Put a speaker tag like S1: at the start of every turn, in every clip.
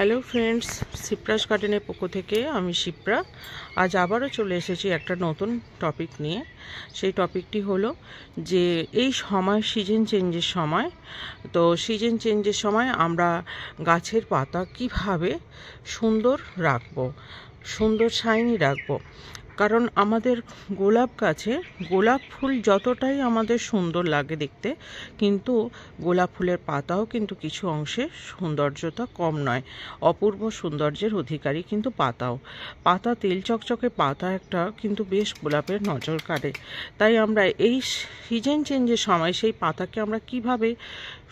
S1: Hello friends, Shipra's গার্ডেনের পক্ষ থেকে আমি শিপ্রা। আজ আবারও চলে এসেছি একটা নতুন টপিক নিয়ে। সেই টপিকটি হলো যে এই সময় সিজন চেঞ্জের সময়, তো সিজন চেঞ্জের সময় আমরা গাছের পাতা কিভাবে সুন্দর রাখবো, সুন্দর শাইনি রাখবো। কারণ আমাদের গোলাপ গাছে গোলাপ ফুল যতটাই আমাদের সুন্দর লাগে দেখতে, কিন্তু গোলাপ ফুলের পাতাও কিন্তু কিছু অংশে সৌন্দর্যতা কম নয়, অপূর্ব সৌন্দর্যের অধিকারী কিন্তু পাতা তেল চকচকে পাতা একটা কিন্তু বেশ গোলাপের নজর কাড়ে। তাই আমরা এই সিজন চেঞ্জের সময় সেই পাতাকে আমরা কিভাবে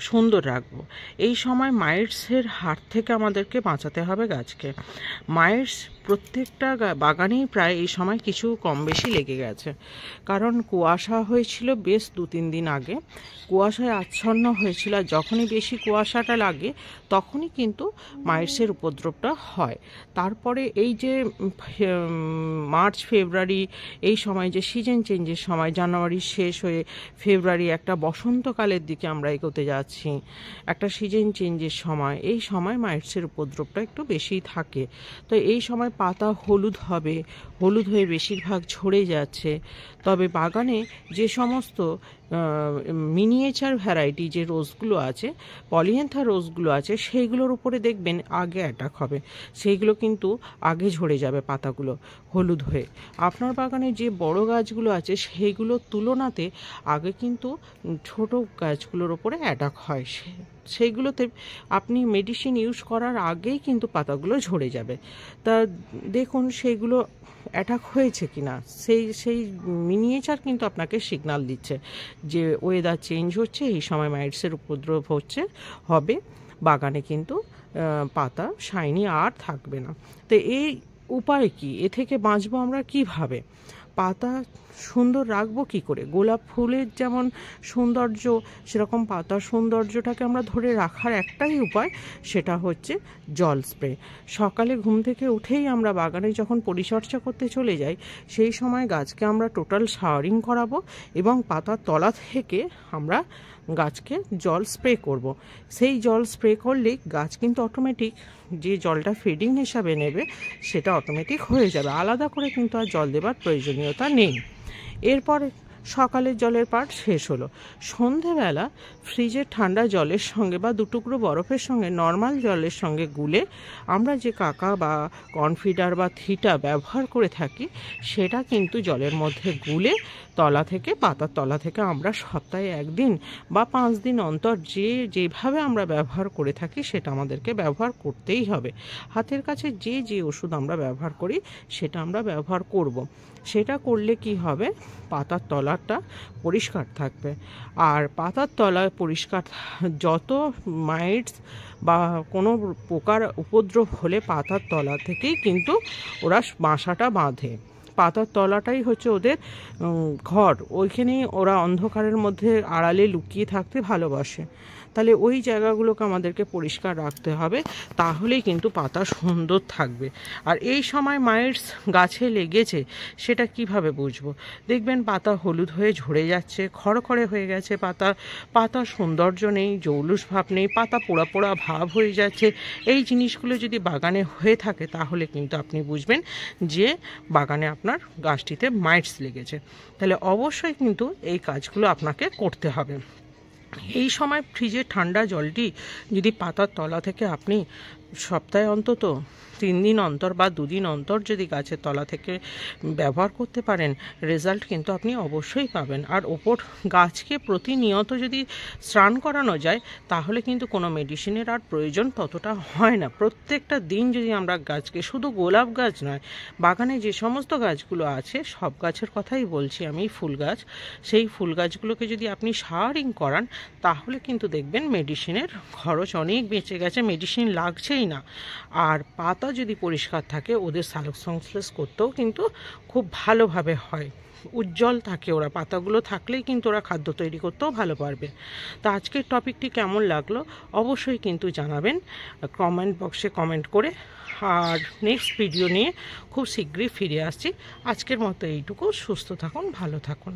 S1: সুন্দর রাখবো, এই সময় মাইটসের হাত থেকে আমাদেরকে বাঁচাতে হবে গাছকে। মাইটস প্রত্যেকটা বাগানেই প্রায় এই সময় কিছু কম বেশি লেগে গেছে, কারণ কুয়াশা হয়েছিল বেশ 2-3 দিন আগে, কুয়াশায় আচ্ছন্ন হয়েছিল। আর যখনই বেশি কুয়াশাটা লাগে তখনই কিন্তু মাইটসের উপদ্রবটা হয়। তারপরে এই যে মার্চ ফেব্রুয়ারি এই সময় যে সিজন চেঞ্জের সময়, জানুয়ারি শেষ হয়ে ফেব্রুয়ারি একটা বসন্তকালের দিকে আমরা এগোতে যাচ্ছি, একটা সিজন চেঞ্জের সময়, এই সময় মাইটসের উপদ্রবটা একটু বেশিই থাকে। তো এই সময় পাতা হলুদ হবে, হলুদ হয়ে বেশিরভাগ ঝরে যাচ্ছে। তবে বাগানে যে সমস্ত মিনিয়েচার ভ্যারাইটি যে রোজগুলো আছে, পলিএন্থা রোজগুলো আছে, সেইগুলোর উপরে দেখবেন আগে অ্যাটাক হবে, সেইগুলো কিন্তু আগে ঝরে যাবে পাতাগুলো হলুদ হয়ে। আপনার বাগানে যে বড় গাছগুলো আছে সেইগুলোর তুলনাতে আগে কিন্তু ছোট গাছগুলোর উপরে অ্যাটাক হয়, সেইগুলোতে আপনি মেডিসিন ইউজ করার আগেই কিন্তু পাতাগুলো ঝরে যাবে। তা দেখুন সেইগুলো অ্যাটাক হয়েছে কিনা, সেই মিনিয়েচার কিন্তু আপনাকে সিগন্যাল দিচ্ছে যে ওয়েদার চেঞ্জ হচ্ছে, এই সময় মাইটসের উপদ্রব হবে, বাগানে কিন্তু পাতা শাইনি আর থাকবে না। তো এই উপায় কি, এ থেকে বাঁচবো আমরা কিভাবে, পাতা সুন্দর রাখবো কি করে? গোলাপ ফুলের যেমন সৌন্দর্য, সেরকম পাতার সৌন্দর্যটাকে আমরা ধরে রাখার একটাই উপায়, সেটা হচ্ছে জল স্প্রে। সকালে ঘুম থেকে উঠেই আমরা বাগানে যখন পরিচর্যা করতে চলে যাই, সেই সময় গাছকে আমরা টোটাল শাওয়ারিং করাবো এবং পাতার তলা থেকে আমরা গাছকে জল স্প্রে করব। সেই জল স্প্রে করলেই গাছ কিন্তু অটোমেটিক যে জলটা ফিডিং হিসাবে নেবে সেটা অটোমেটিক হয়ে যাবে, আলাদা করে কিন্তু আর জল দেবার প্রয়োজনীয়তা নেই। এরপর সকালের জলের পার্ট শেষ হলো, সন্ধেবেলা ফ্রিজের ঠান্ডা জলের সঙ্গে বা 2 টুকরো বরফের সঙ্গে নর্মাল জলের সঙ্গে গুলে আমরা যে কাকা বা কনফিডার বা থিটা ব্যবহার করে থাকি, সেটা কিন্তু জলের মধ্যে গুলে তলা থেকে, পাতার তলা থেকে আমরা সপ্তাহে 1 দিন বা 5 দিন অন্তর যেভাবে আমরা ব্যবহার করে থাকি সেটা আমাদেরকে ব্যবহার করতেই হবে। হাতের কাছে যে ওষুধ আমরা ব্যবহার করি সেটা আমরা ব্যবহার করব। সেটা করলে কি হবে, পাতার তলাটা পরিষ্কার থাকবে। আর পাতার তলা পরিষ্কার, যত মাইটস বা কোনো পোকার উপদ্রব হলে পাতার তলা থেকেই কিন্তু ওরা বাসাটা বাঁধে। পাতার তলাটাই হচ্ছে ওদের ঘর, ওইখানেই ওরা অন্ধকারের মধ্যে আড়ালে লুকিয়ে থাকতে ভালোবাসে। তাহলে ওই জায়গাগুলোকে আমাদেরকে পরিষ্কার রাখতে হবে, তাহলেই কিন্তু পাতা সুন্দর থাকবে। আর এই সময় মাইটস গাছে লেগেছে সেটা কিভাবে বুঝবো? দেখবেন পাতা হলুদ হয়ে ঝরে যাচ্ছে, খড়খড়ে হয়ে গেছে পাতা সৌন্দর্য নেই, জৌলুস ভাব নেই, পাতা পোড়া পোড়া ভাব হয়ে যাচ্ছে। এই জিনিসগুলো যদি বাগানে হয়ে থাকে তাহলে কিন্তু আপনি বুঝবেন যে বাগানে আপনার গাছটিতে মাইটস লেগেছে। তাহলে অবশ্যই কিন্তু এই কাজগুলো আপনাকে করতে হবে। এই সময় ফ্রিজের ঠান্ডা জলটি যদি পাতার তলা থেকে আপনি সপ্তাহে অন্তত 3 দিন অন্তর বা 2 দিন অন্তর যদি গাছের তলা থেকে ব্যবহার করতে পারেন, রেজাল্ট কিন্তু আপনি অবশ্যই পাবেন। আর ওপর গাছকে প্রতিনিয়ত যদি স্নান করানো যায় তাহলে কিন্তু কোনো মেডিসিনের আর প্রয়োজন ততটা হয় না। প্রত্যেকটা দিন যদি আমরা গাছকে, শুধু গোলাপ গাছ নয়, বাগানে যে সমস্ত গাছগুলো আছে সব গাছের কথাই বলছি আমি, ফুল গাছ, সেই ফুল গাছগুলোকে যদি আপনি শাওয়ারিং করান তাহলে কিন্তু দেখবেন মেডিসিনের খরচ অনেক বেঁচে গেছে, মেডিসিন লাগছেই না। আর পাতা যদি পরিষ্কার থাকে ওদের সালোক সংশ্লেষ করতেও কিন্তু খুব ভালোভাবে হয়, উজ্জ্বল থাকে ওরা, পাতাগুলো থাকলেই কিন্তু ওরা খাদ্য তৈরি করতেও ভালো পারবে। তো আজকের টপিকটি কেমন লাগলো অবশ্যই কিন্তু জানাবেন কমেন্ট বক্সে কমেন্ট করে। আর নেক্সট ভিডিও নিয়ে খুব শীঘ্রই ফিরে আসছি। আজকের মতো এইটুকু, সুস্থ থাকুন, ভালো থাকুন।